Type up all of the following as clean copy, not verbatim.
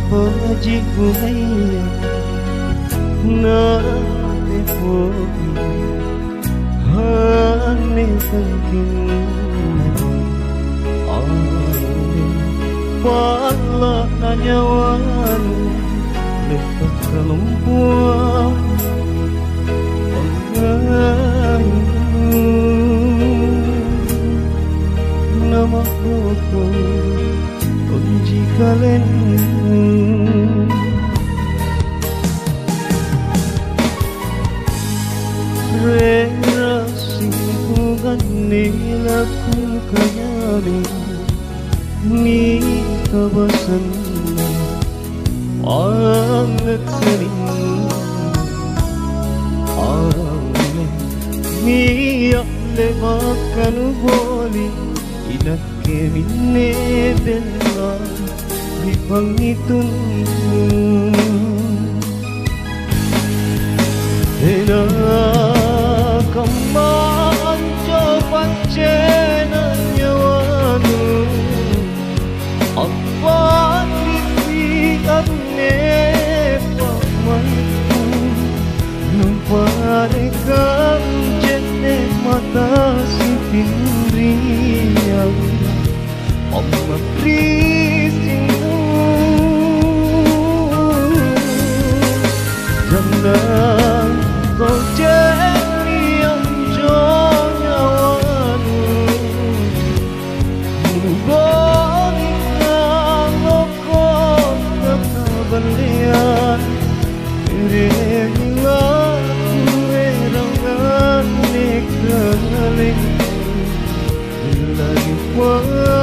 Paji kumaya na tepogi hane tangking ane pala nanyawan lepas kelumpuan nama koko Onji kalen Rera simpungan nila kung kayari Ni kabasan na ang nagsaling Arang niyak lemakan boli Inak kemine bella di pangitun Ena kaman coba cena nyawanu Apa titi abne pamaiku Numparekam jene mata si pindriang Amma prisinu Jangan kau jadi yang jonyawanu Nuboni ngalokon kekabalian Rehilah kuerangan nekaling Lagi wajiniku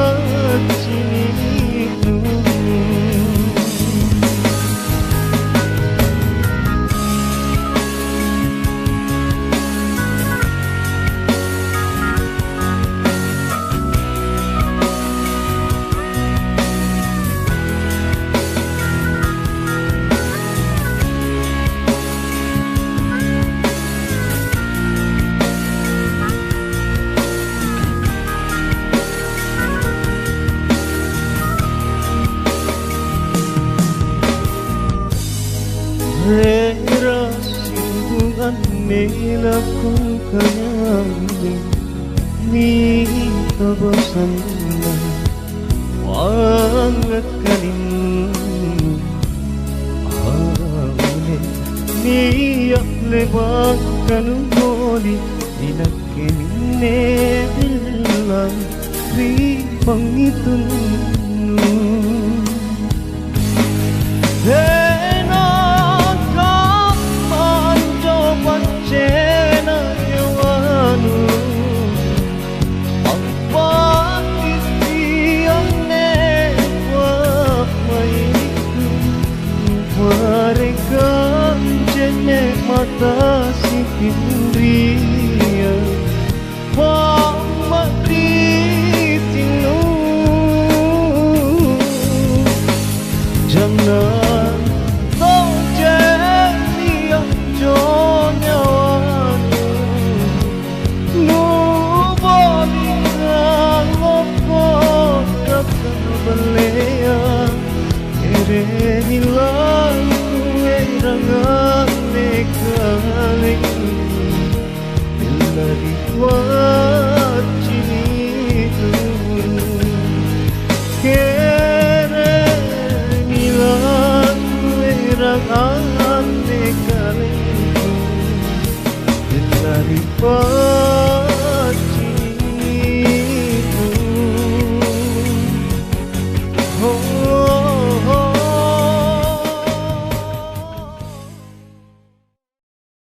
Rera simpungan nila kung kayari Ni kabasan na wangat kanin Arangin niyak lebak kanuboli Inak kemine bilang di pangitun Mereka jenek mata si pindria Pamak ditinu Jangan kau jadi yang jonyawanu Nuboli ngalokon kekabalian Rehilah kuerangan nekaling Bila diwajiniku Rehilah kuerangan nekaling Bila diwajiniku